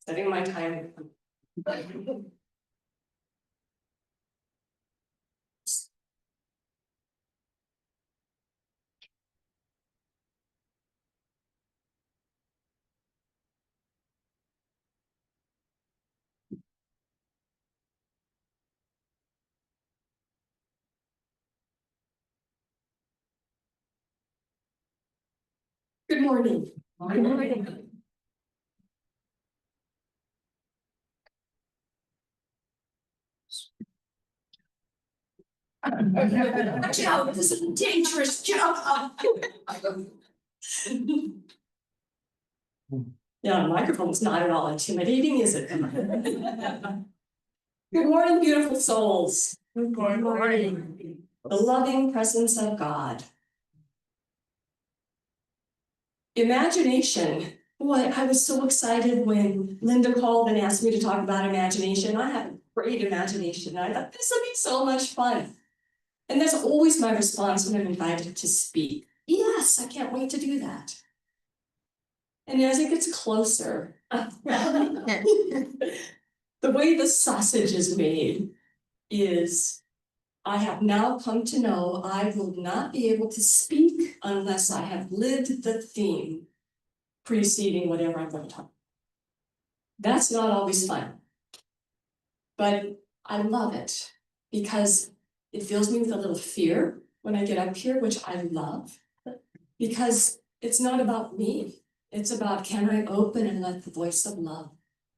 Setting my time. Good morning. Good morning. Joe, this is a dangerous job. Yeah, the microphone's not at all intimidating, is it? Good morning, beautiful souls. Good morning. The loving presence of God. Imagination. Boy, I was so excited when Linda called and asked me to talk about imagination. I have a great imagination. I thought this would be so much fun. And that's always my response when I'm invited to speak. Yes, I can't wait to do that. And as it gets closer, the way the sausage is made is, I have now come to know I will not be able to speak unless I have lived the theme preceding whatever I'm going to talk. That's not always fun, but I love it because it fills me with a little fear when I get up here, which I love, because it's not about me. It's about, can I open and let the voice of love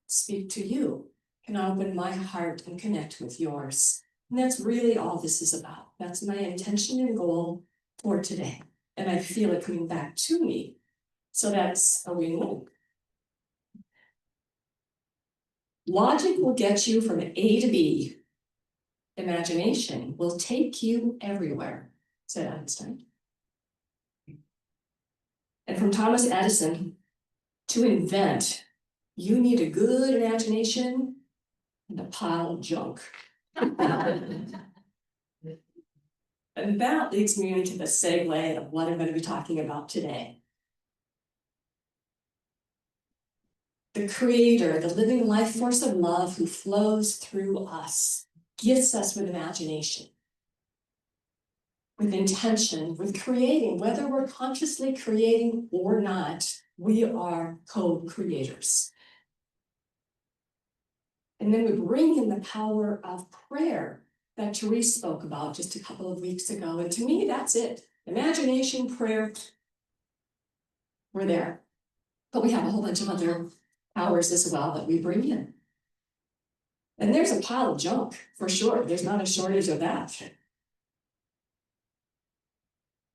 speak to you? Can I open my heart and connect with yours? And that's really all this is about. That's my intention and goal for today. And I feel it coming back to me. So that's a win-win. Logic will get you from A to B. Imagination will take you everywhere, said Einstein. And from Thomas Edison, to invent, you need a good imagination and a pile of junk. And that leads me into the segue of what I'm going to be talking about today. The Creator, the living life force of love who flows through us, gifts us with imagination, with intention, with creating. Whether we're consciously creating or not, we are co-creators. And then we bring in the power of prayer that Therese spoke about just a couple of weeks ago. And to me, that's it. Imagination, prayer, we're there. But we have a whole bunch of other powers as well that we bring in. And there's a pile of junk, for sure. There's not a shortage of that.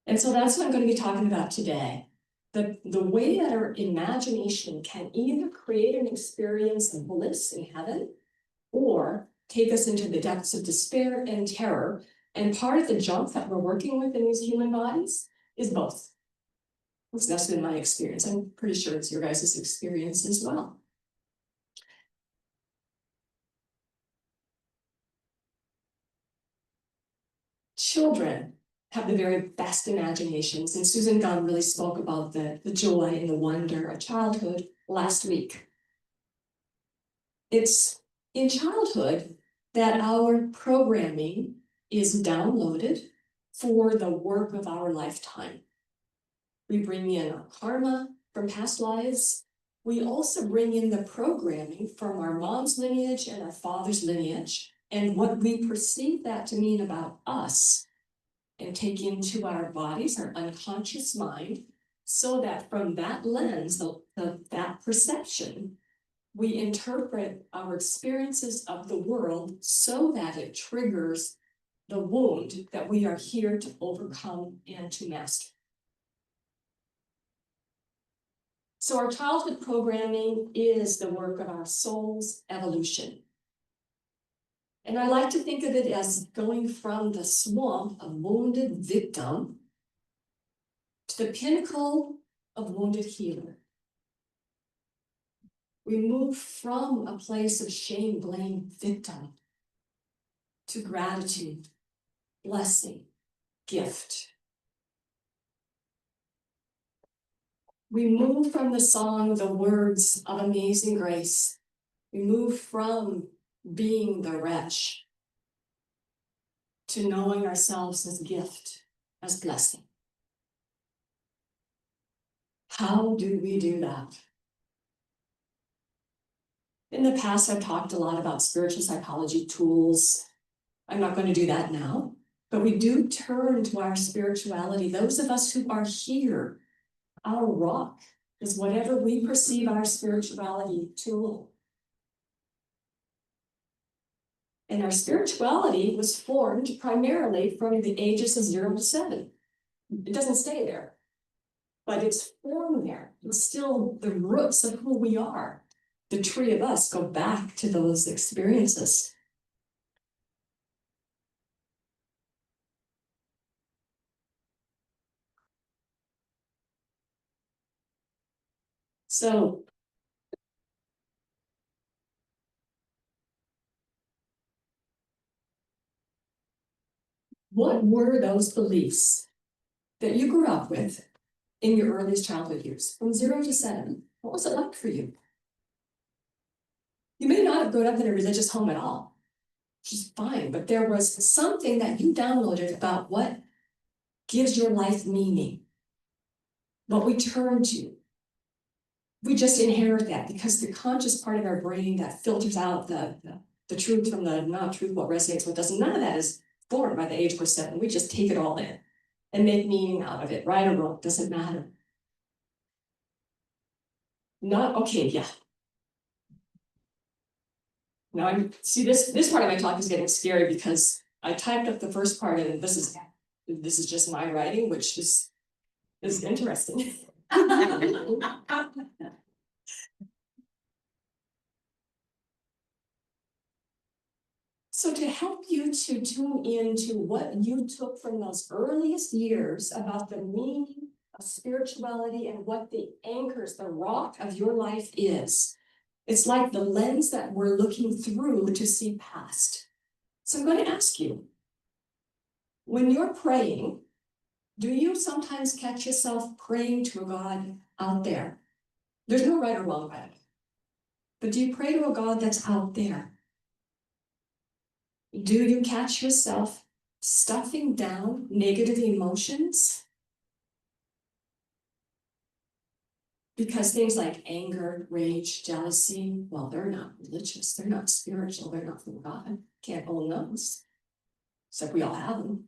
And so that's what I'm going to be talking about today. The way that our imagination can either create an experience of bliss in heaven or take us into the depths of despair and terror. And part of the junk that we're working with in these human bodies is both. That's been my experience. I'm pretty sure it's your guys' experience as well. Children have the very best imaginations, and Susan Gunn really spoke about the joy and the wonder of childhood last week. It's in childhood that our programming is downloaded for the work of our lifetime. We bring in our karma from past lives. We also bring in the programming from our mom's lineage and our father's lineage, and what we perceive that to mean about us, and take into our bodies, our unconscious mind, so that from that lens, that perception, we interpret our experiences of the world so that it triggers the wound that we are here to overcome and to master. So our childhood programming is the work of our soul's evolution. And I like to think of it as going from the swamp of wounded victim to the pinnacle of wounded healer. We move from a place of shame, blame, victim to gratitude, blessing, gift. We move from the song, the words of amazing grace, We move from being the wretch to knowing ourselves as gift, as blessing. How do we do that? In the past, I've talked a lot about spiritual psychology tools. I'm not going to do that now, but we do turn to our spirituality. Those of us who are here, our rock is whatever we perceive our spirituality tool. And our spirituality was formed primarily from the ages of 0 to 7. It doesn't stay there, but it's formed there. It's still the roots of who we are. The three of us go back to those experiences. So what were those beliefs that you grew up with in your earliest childhood years, from 0 to 7? What was it like for you? You may not have grown up in a religious home at all, which is fine, but there was something that you downloaded about what gives your life meaning, what we turn to. We just inherit that because the conscious part of our brain that filters out the truth from the not truth, what resonates, what doesn't, none of that is formed by the age we're 7. We just take it all in and make meaning out of it, right or wrong, doesn't matter. Not okay, yeah. Now I see this part of my talk is getting scary because I typed up the first part and this is just my writing, which is interesting. So to help you to tune into what you took from those earliest years about the meaning of spirituality and what the anchors, the rock of your life is, it's like the lens that we're looking through to see past. So I'm going to ask you, when you're praying, do you sometimes catch yourself praying to a God out there? There's no right or wrong about it. But do you pray to a God that's out there? Do you catch yourself stuffing down negative emotions? Because things like anger, rage, jealousy, well, they're not religious, they're not spiritual, they're not from God. Can't own those. Except we all have them.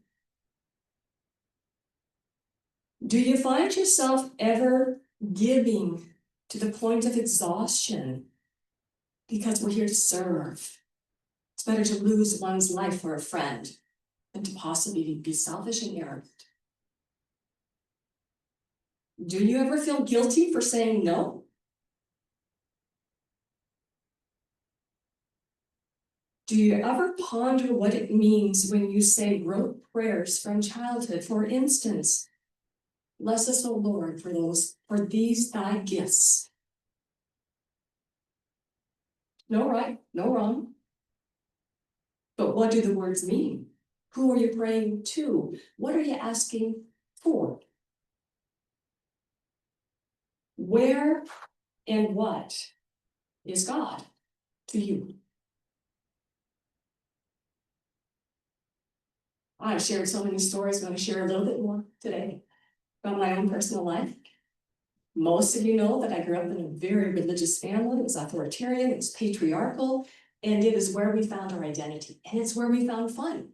Do you find yourself ever giving to the point of exhaustion? Because we're here to serve. It's better to lose one's life for a friend than to possibly be selfish and arrogant. Do you ever feel guilty for saying no? Do you ever ponder what it means when you say rote prayers from childhood? For instance, bless us, O Lord, for these thy gifts. No right, no wrong. But what do the words mean? Who are you praying to? What are you asking for? Where and what is God to you? I've shared so many stories. I'm going to share a little bit more today about my own personal life. Most of you know that I grew up in a very religious family. It was authoritarian, it was patriarchal, and it is where we found our identity, and it's where we found fun.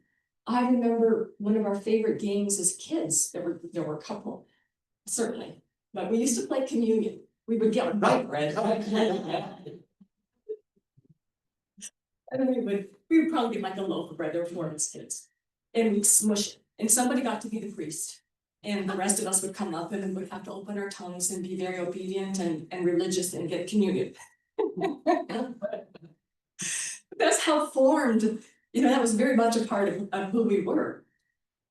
I remember one of our favorite games as kids. There were a couple, certainly, but we used to play communion. We would get white bread, and we would probably get like a loaf of bread. There were 4 of us kids, and we'd smush it, and somebody got to be the priest. And the rest of us would come up and then we'd have to open our tongues and be very obedient and religious and get communion. That's how formed, that was very much a part of who we were.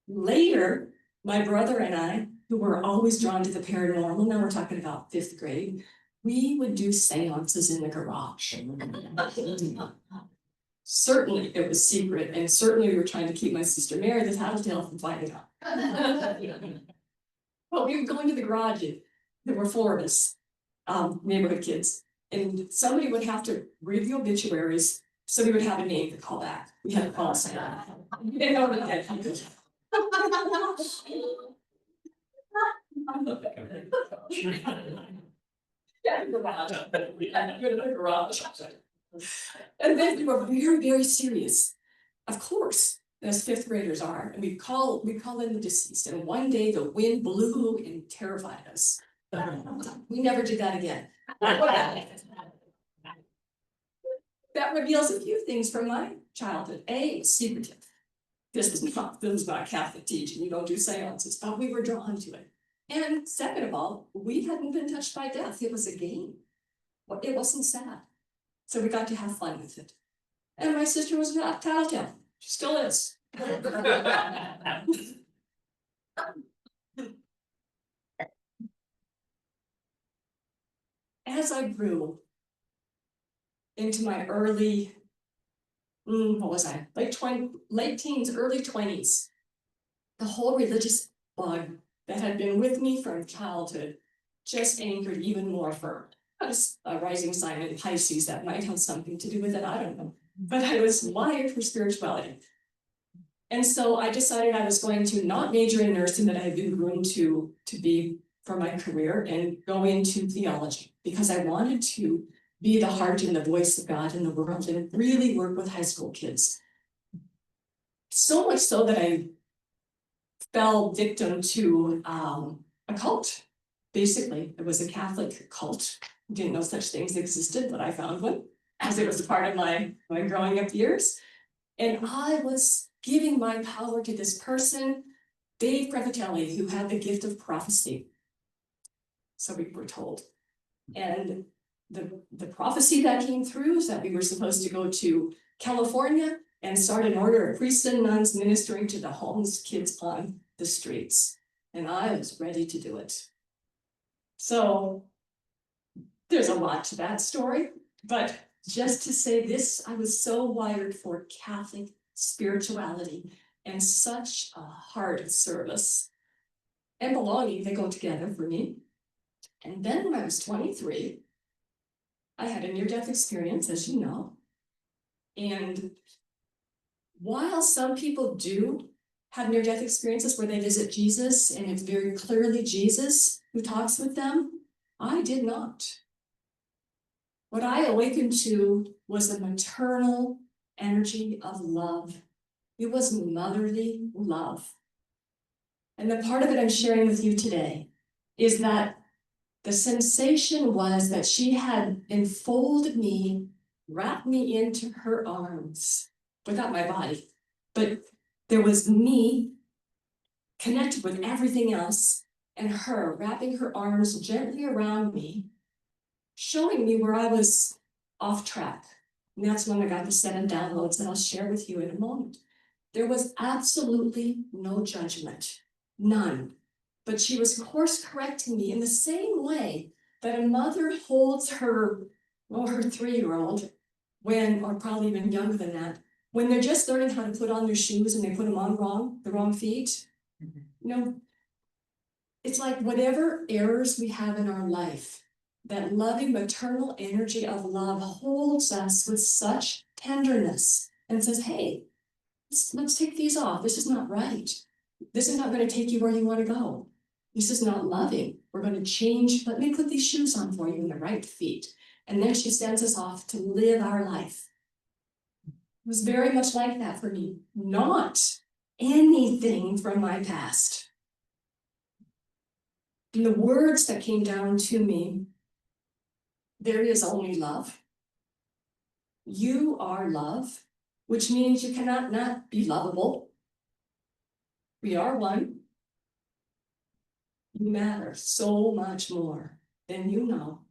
Later, my brother and I, who were always drawn to the paranormal, now we're talking about 5th grade, we would do seances in the garage. Certainly it was secret, and certainly we were trying to keep my sister Mary, the tattletale, from finding out. But we would go into the garage. There were 4 of us, neighborhood kids, And somebody would have to read the obituaries, so we would have a name to call back. We had a call sign. You know what I did? Yeah, garage. Garage. And then we were very, very serious. Of course, as fifth graders are, and we call in the deceased, and one day the wind blew and terrified us. We never did that again. That reveals a few things from my childhood. A, it's secretive. This was not Catholic teaching, you don't do seances, but we were drawn to it. And second of all, we hadn't been touched by death, it was a game. It wasn't sad. So we got to have fun with it. And my sister was not tattletale, she still is. As I grew into my early, what was I, late teens, early 20s, the whole religious bug that had been with me from childhood just anchored even more firm. I was a rising sign in Pisces, that might have something to do with it, I don't know. But I was wired for spirituality. And so I decided I was going to not major in nursing that I had been groomed to be for my career and go into theology, because I wanted to be the heart and the voice of God in the world and really work with high school kids. So much so that I fell victim to a cult. Basically, it was a Catholic cult. Didn't know such things existed, but I found one as it was a part of my growing up years. And I was giving my power to this person, Dave Prevatelli, who had the gift of prophecy. So we were told. And the prophecy that came through is that we were supposed to go to California and start an order of priests and nuns ministering to the homeless kids on the streets. And I was ready to do it. So there's a lot to that story, but just to say this, I was so wired for Catholic spirituality and such a heart of service and belonging. They go together for me. And then when I was 23, I had a near-death experience, as you know. And while some people do have near-death experiences where they visit Jesus and it's very clearly Jesus who talks with them, I did not. What I awakened to was a maternal energy of love. It was motherly love. And the part of it I'm sharing with you today is that the sensation was that she had enfolded me, wrapped me into her arms, without my body, but there was me connected with everything else, and her wrapping her arms gently around me, showing me where I was off track. And that's when I got the 7 downloads that I'll share with you in a moment. There was absolutely no judgment, none. But she was course correcting me in the same way that a mother holds her 3-year-old when, or probably even younger than that, when they're just learning how to put on their shoes and they put them on the wrong feet. You know, it's like whatever errors we have in our life, that loving maternal energy of love holds us with such tenderness and says, hey, let's take these off. This is not right. This is not going to take you where you want to go. This is not loving. We're going to change. Let me put these shoes on for you in the right feet. And then she sends us off to live our life. It was very much like that for me. Not anything from my past. In the words that came down to me, there is only love. You are love, which means you cannot not be lovable. We are one. You matter so much more than you know.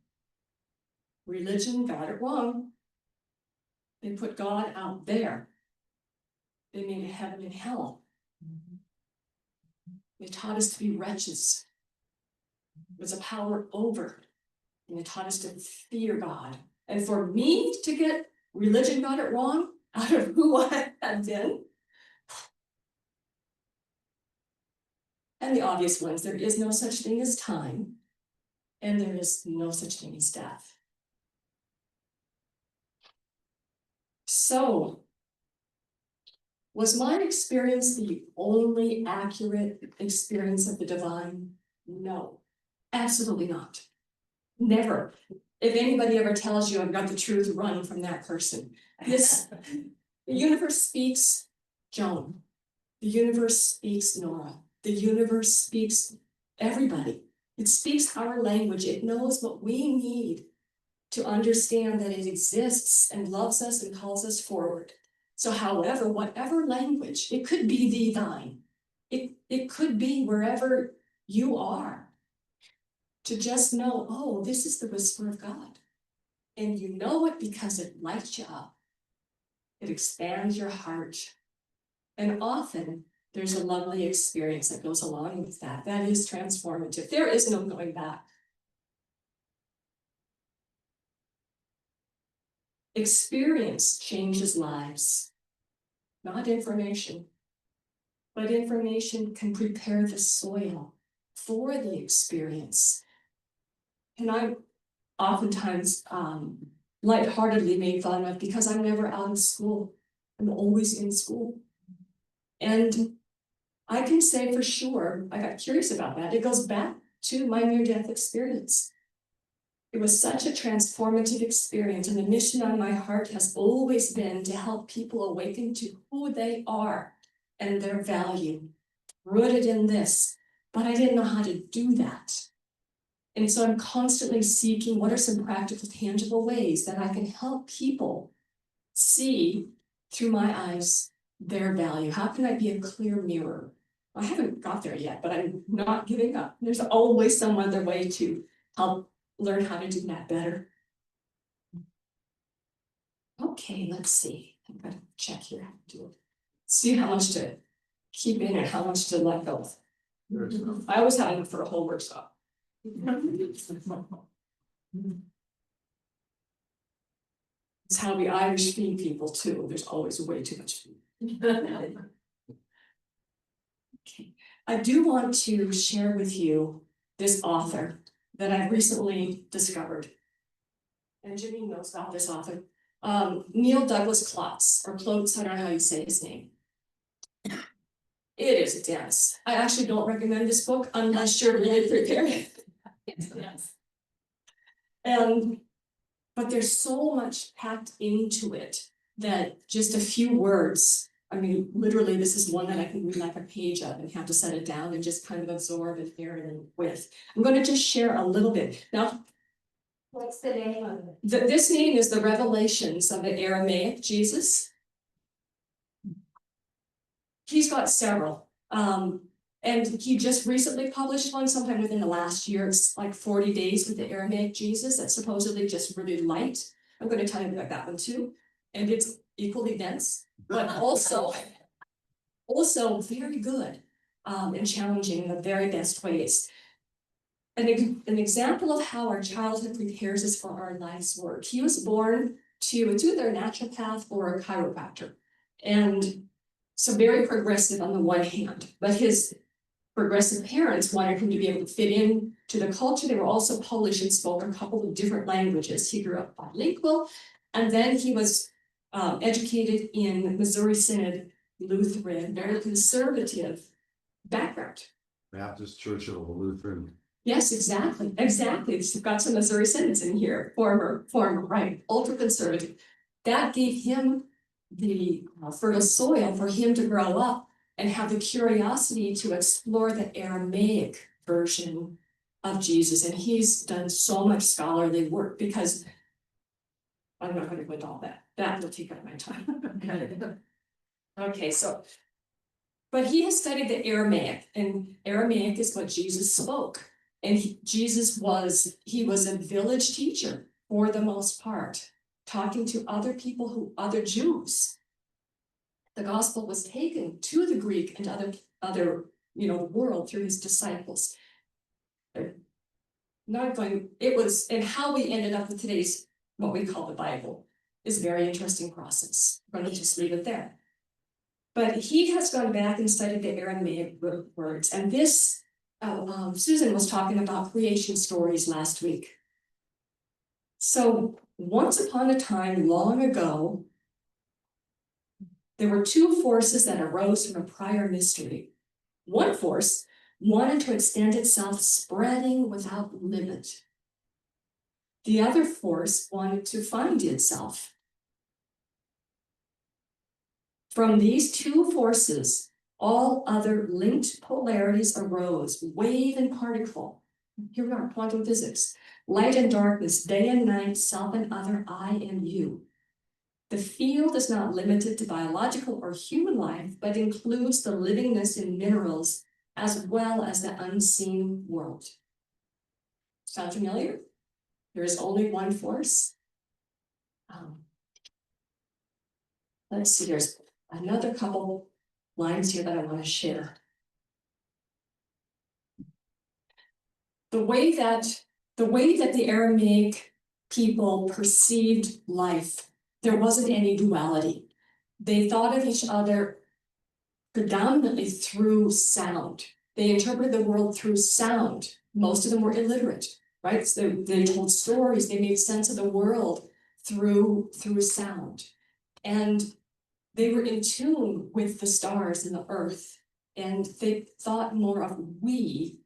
Religion got it wrong. They put God out there. They made a heaven and hell. They taught us to be wretches. It was a power over. And they taught us to fear God. And for me to get religion got it wrong out of who I had been. And the obvious ones, there is no such thing as time. And there is no such thing as death. So, was my experience the only accurate experience of the divine? No, absolutely not. Never. If anybody ever tells you I've got the truth, run from that person. The universe speaks Joan. The universe speaks Nora. The universe speaks everybody. It speaks our language. It knows what we need to understand that it exists and loves us and calls us forward. So however, whatever language, it could be the thine. It could be wherever you are. To just know, oh, this is the whisper of God. And you know it because it lights you up. It expands your heart. And often there's a lovely experience that goes along with that. That is transformative. There is no going back. Experience changes lives, not information. But information can prepare the soil for the experience. And I'm oftentimes lightheartedly made fun of because I'm never out of school. I'm always in school. And I can say for sure, I got curious about that. It goes back to my near-death experience. It was such a transformative experience, and the mission on my heart has always been to help people awaken to who they are and their value, rooted in this. But I didn't know how to do that. And so I'm constantly seeking what are some practical, tangible ways that I can help people see through my eyes their value. How can I be a clear mirror? I haven't got there yet, but I'm not giving up. There's always some other way to help learn how to do that better. Okay, let's see. I'm gonna check here how to do it. See how much to keep in and how much to let go. I always have it for a whole workshop. It's how we Irish feed people too. There's always way too much food. Okay. I do want to share with you this author that I've recently discovered. And Janine knows about this author. Neil Douglas Klotz, or Klotz, I don't know how you say his name. It is dense. I actually don't recommend this book unless you're really prepared. Yes. But there's so much packed into it that just a few words, I mean, literally, this is one that I can read like a page of and have to set it down and just kind of absorb and hear it with. I'm going to just share a little bit. Now, what's the name of it? This name is The Revelations of the Aramaic Jesus. He's got several. And he just recently published one sometime within the last year. It's like 40 days with the Aramaic Jesus that's supposedly just really light. I'm going to tell you about that one too. And it's equally dense, but also very good and challenging in the very best ways. An example of how our childhood prepares us for our life's work. He was born to, it's either a naturopath or a chiropractor. And so very progressive on the one hand, but his progressive parents wanted him to be able to fit in to the culture. They were also Polish and spoke a couple of different languages. He grew up bilingual, and then he was educated in Missouri Synod Lutheran, very conservative background. Baptist Church of the Lutheran. Yes, exactly. We've got some Missouri Synods in here, former, right, ultra conservative. That gave him the fertile soil for him to grow up and have the curiosity to explore the Aramaic version of Jesus. And he's done so much scholarly work because I'm not going to go into all that. That will take up my time. Okay, so, but he has studied the Aramaic, and Aramaic is what Jesus spoke. And Jesus was a village teacher for the most part, talking to other people other Jews. The gospel was taken to the Greek and other world through his disciples. And how we ended up with today's, what we call the Bible, is a very interesting process. I'm going to just leave it there. But he has gone back and studied the Aramaic words. And this, Susan was talking about creation stories last week. So once upon a time, long ago, There were two forces that arose from a prior mystery. One force wanted to extend itself, spreading without limit. The other force wanted to find itself. From these two forces, all other linked polarities arose, wave and particle. Here we are, quantum physics. Light and darkness, day and night, self and other, I and you. The field is not limited to biological or human life, but includes the livingness in minerals as well as the unseen world. Sound familiar? There is only one force. Let's see, there's another couple lines here that I want to share. The way that the Aramaic people perceived life, there wasn't any duality. They thought of each other predominantly through sound. They interpreted the world through sound. Most of them were illiterate, right? So they told stories, they made sense of the world through sound. And they were in tune with the stars and the earth, and they thought more of we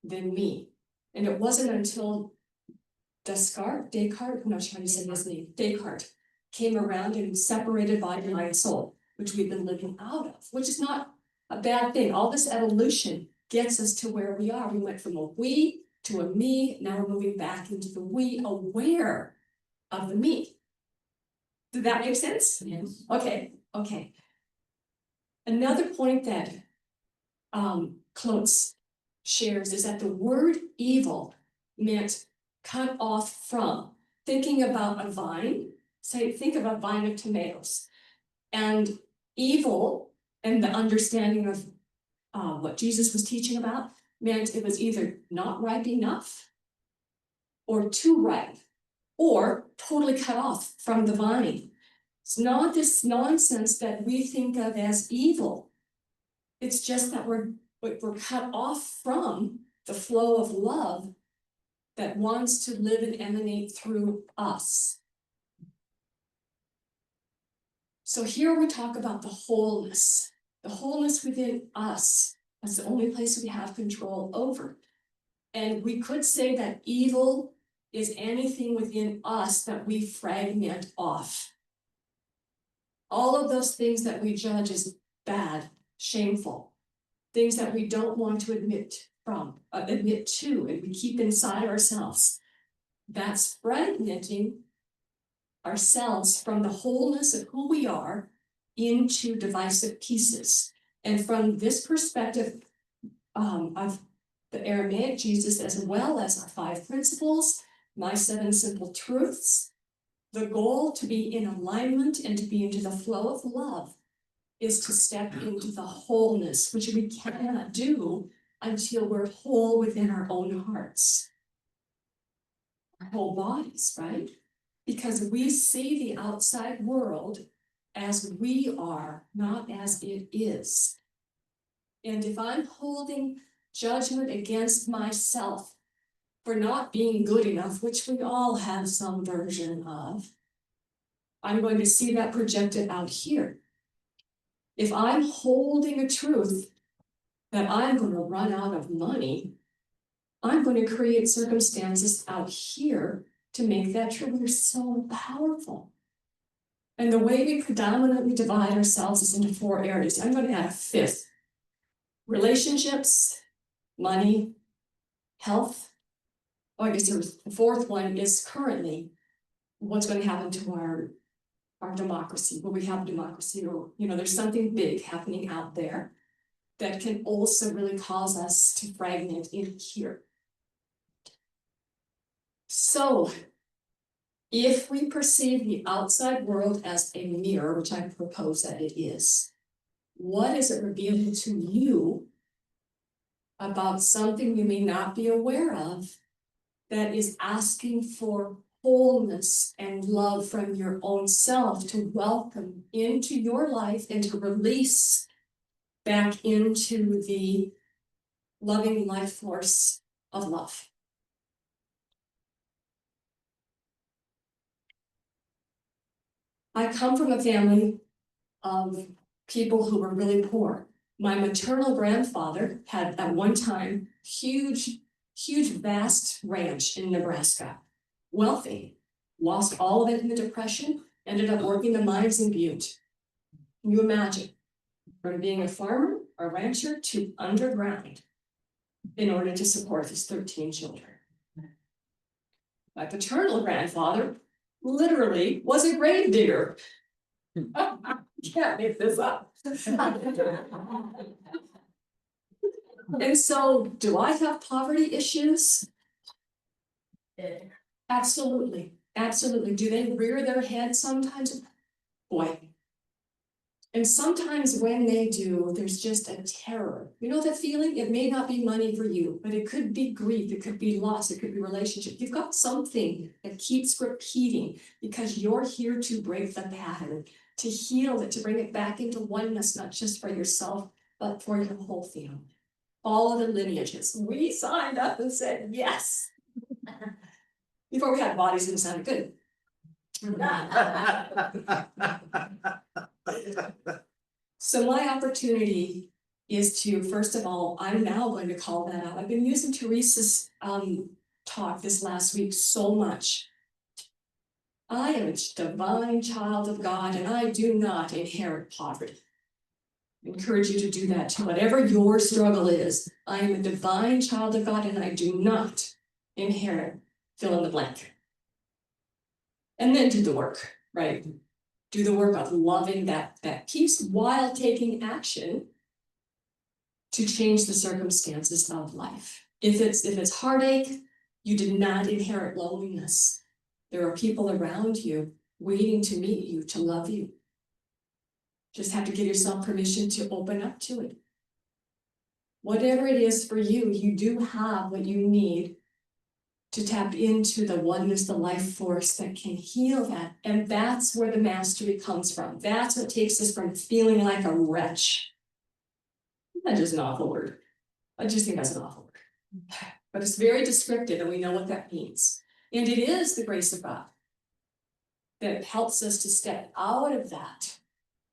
than me. And it wasn't until Descartes, I'm not sure how you say his name, Descartes, came around and separated body, mind, soul, which we've been living out of, which is not a bad thing. All this evolution gets us to where we are. We went from a we to a me, now we're moving back into the we, aware of the me. Did that make sense? Yes. Okay. Another point that Klotz shares is that the word evil meant cut off from. Thinking about a vine, think of a vine of tomatoes. And evil, and the understanding of what Jesus was teaching about, meant it was either not ripe enough or too ripe, or totally cut off from the vine. It's not this nonsense that we think of as evil. It's just that we're cut off from the flow of love that wants to live and emanate through us. So here we talk about the wholeness within us. That's the only place we have control over. And we could say that evil is anything within us that we fragment off. All of those things that we judge as bad, shameful, things that we don't want to admit to, and we keep inside ourselves. That's fragmenting ourselves from the wholeness of who we are into divisive pieces. And from this perspective of the Aramaic Jesus, as well as our 5 principles, my 7 simple truths, the goal to be in alignment and to be into the flow of love is to step into the wholeness, which we cannot do until we're whole within our own hearts, our whole bodies, right? Because we see the outside world as we are, not as it is. And if I'm holding judgment against myself for not being good enough, which we all have some version of, I'm going to see that projected out here. If I'm holding a truth that I'm going to run out of money, I'm going to create circumstances out here to make that true. We're so powerful. And the way we predominantly divide ourselves is into 4 areas. I'm going to add a 5th. Relationships, money, health. Oh, I guess the 4th one is currently what's going to happen to our democracy. Will we have democracy? Or, there's something big happening out there that can also really cause us to fragment in here. So, if we perceive the outside world as a mirror, which I propose that it is, what is it revealing to you about something you may not be aware of that is asking for wholeness and love from your own self to welcome into your life and to release back into the loving life force of love? I come from a family of people who were really poor. My maternal grandfather had at one time huge, vast ranch in Nebraska. Wealthy, lost all of it in the Depression, ended up working the mines in Butte. Can you imagine? From being a farmer, a rancher, to underground in order to support his 13 children. My paternal grandfather literally was a grave digger. Can't make this up. And so, do I have poverty issues? Absolutely, absolutely. Do they rear their head sometimes? Boy. And sometimes when they do, there's just a terror. You know that feeling? It may not be money for you, but it could be grief, it could be loss, it could be relationship. You've got something that keeps repeating because you're here to break the pattern, to heal it, to bring it back into oneness, not just for yourself, but for your whole family. All of the lineages. We signed up and said yes. Before we had bodies, it sounded good. So my opportunity is to, first of all, I'm now going to call that out. I've been using Teresa's talk this last week so much. I am a divine child of God and I do not inherit poverty. I encourage you to do that too. Whatever your struggle is, I am a divine child of God and I do not inherit fill in the blank. And then do the work, right? Do the work of loving that peace while taking action to change the circumstances of life. If it's heartache, you did not inherit loneliness. There are people around you waiting to meet you, to love you. Just have to give yourself permission to open up to it. Whatever it is for you, you do have what you need to tap into the oneness, the life force that can heal that. And that's where the mastery comes from. That's what takes us from feeling like a wretch. That's just an awful word. I just think that's an awful word. But it's very descriptive and we know what that means. And it is the grace of God that helps us to step out of that,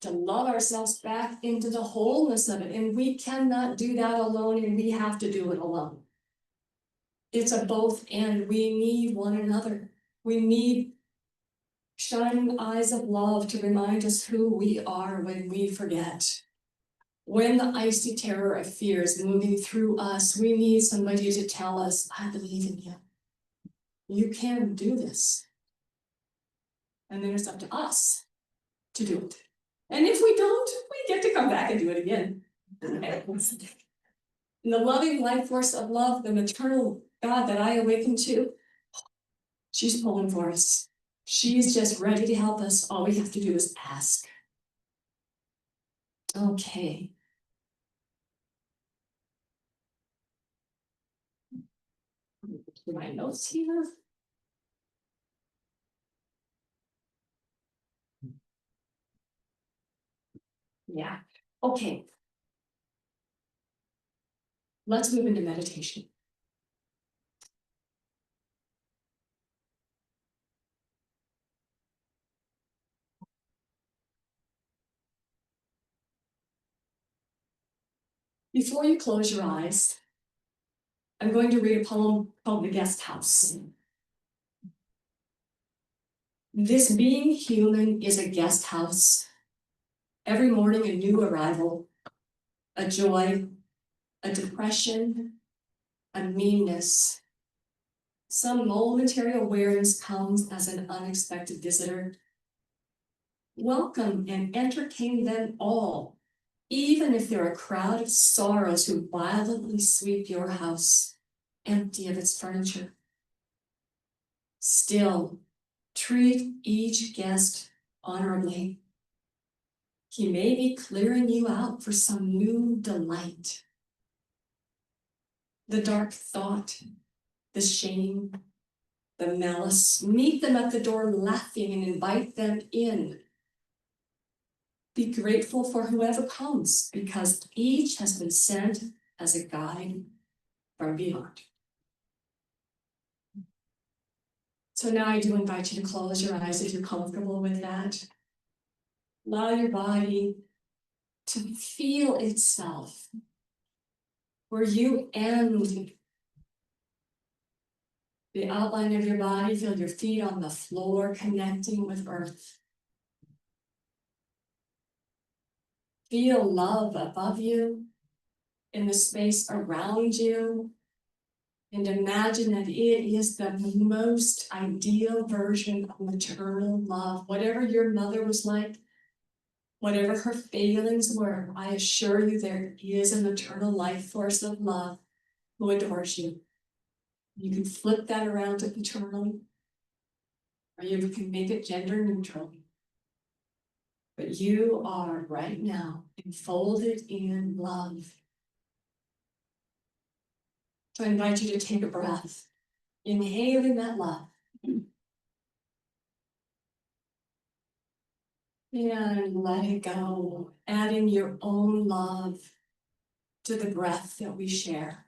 to love ourselves back into the wholeness of it. And we cannot do that alone and we have to do it alone. It's a both and. We need one another. We need shining eyes of love to remind us who we are when we forget. When the icy terror of fear is moving through us, we need somebody to tell us, I believe in you. You can do this. And then it's up to us to do it. And if we don't, we get to come back and do it again. And the loving life force of love, the maternal God that I awaken to, she's pulling for us. She's just ready to help us. All we have to do is ask. Okay. My notes here. Yeah. Okay. Let's move into meditation. Before you close your eyes, I'm going to read a poem called The Guest House. This being human is a guest house. Every morning a new arrival, a joy, a depression, a meanness. Some momentary awareness comes as an unexpected visitor. Welcome and entertain them all, even if they're a crowd of sorrows who violently sweep your house, empty of its furniture. Still, treat each guest honorably. He may be clearing you out for some new delight. The dark thought, the shame, the malice, meet them at the door laughing and invite them in. Be grateful for whoever comes because each has been sent as a guide from beyond. So now I do invite you to close your eyes if you're comfortable with that. Allow your body to feel itself. Where you end the outline of your body, feel your feet on the floor connecting with earth. Feel love above you, in the space around you, and imagine that it is the most ideal version of maternal love. Whatever your mother was like, whatever her failings were, I assure you there is a maternal life force of love who adores you. You can flip that around to paternal, or you can make it gender neutral. But you are right now enfolded in love. So I invite you to take a breath, inhaling that love. And let it go, adding your own love to the breath that we share.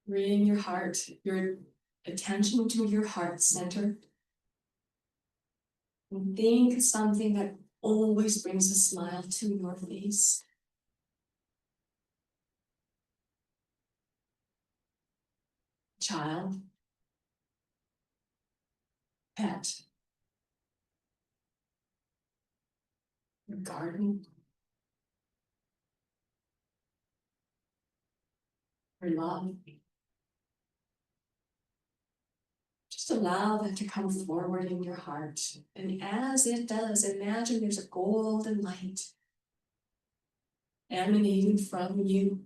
Bring your heart, your attention to your heart center. And think something that always brings a smile to your face. Child, pet, your garden, your love. Just allow that to come forward in your heart. And as it does, imagine there's a golden light emanating from you.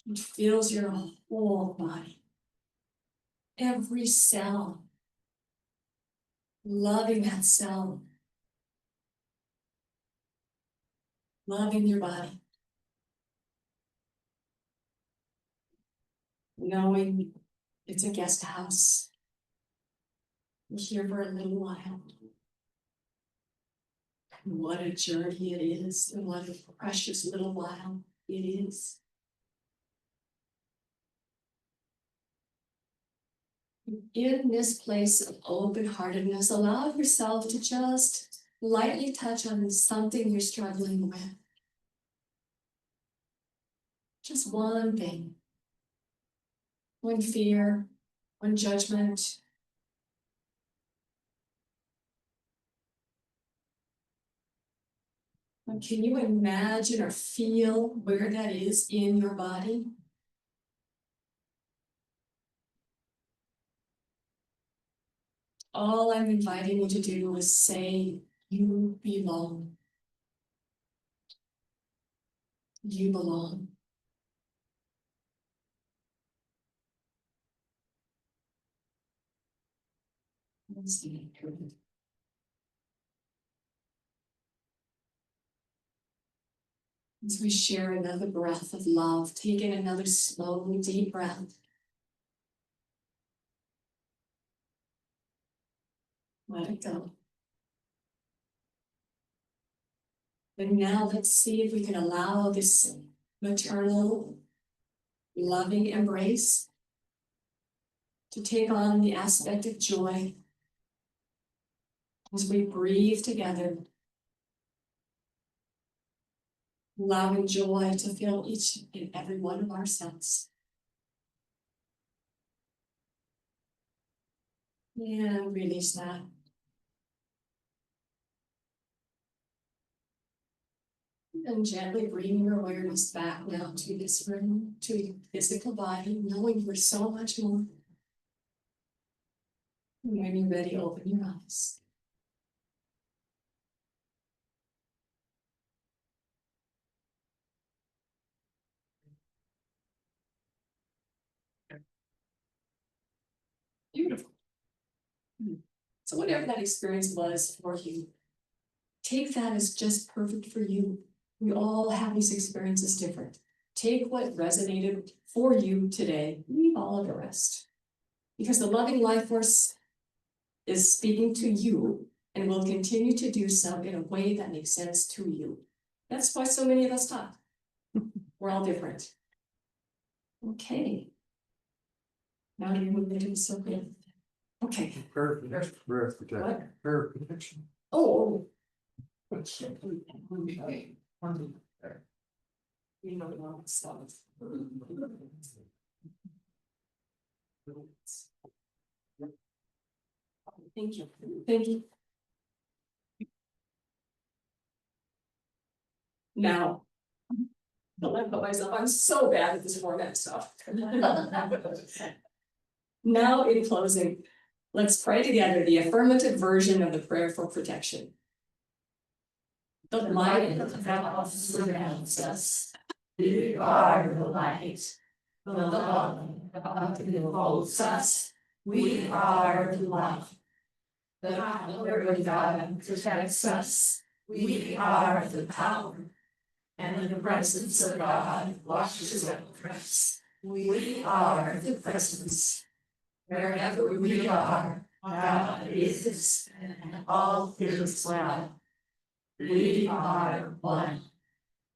It fills your whole body. Every cell. Loving that cell. Loving your body. Knowing it's a guest house. You're here for a little while. And what a journey it is, and what a precious little while it is. In this place of open-heartedness, allow yourself to just lightly touch on something you're struggling with. Just one thing. One fear, one judgment. And can you imagine or feel where that is in your body? All I'm inviting you to do is say, you belong. You belong. Let's see. As we share another breath of love, take in another slow, deep breath. Let it go. And now let's see if we can allow this maternal, loving embrace to take on the aspect of joy as we breathe together. Allowing joy to fill each and every one of our cells. And release that. And gently bring your awareness back now to this room, to your physical body, knowing you're so much more. And when you're ready, open your eyes. Beautiful. So whatever that experience was for you, take that as just perfect for you. We all have these experiences different. Take what resonated for you today, leave all of the rest. Because the loving life force is speaking to you and will continue to do so in a way that makes sense to you. That's why so many of us talk. We're all different. Okay. Now you're moving to so good. Okay. Perfect, perfect, What? perfect. Oh. You know, wrong stuff. Thank you, thank you. Now. I put myself, I'm so bad at this format stuff. Now, in closing, let's pray together the affirmative version of the prayer for protection. The light of God surrounds us. We are the light. The love of God enfolds us. We are the light. The power of God protects us. We are the power. And the presence of God washes over us. We are the presence. Wherever we are, God is, and all is well. We are one.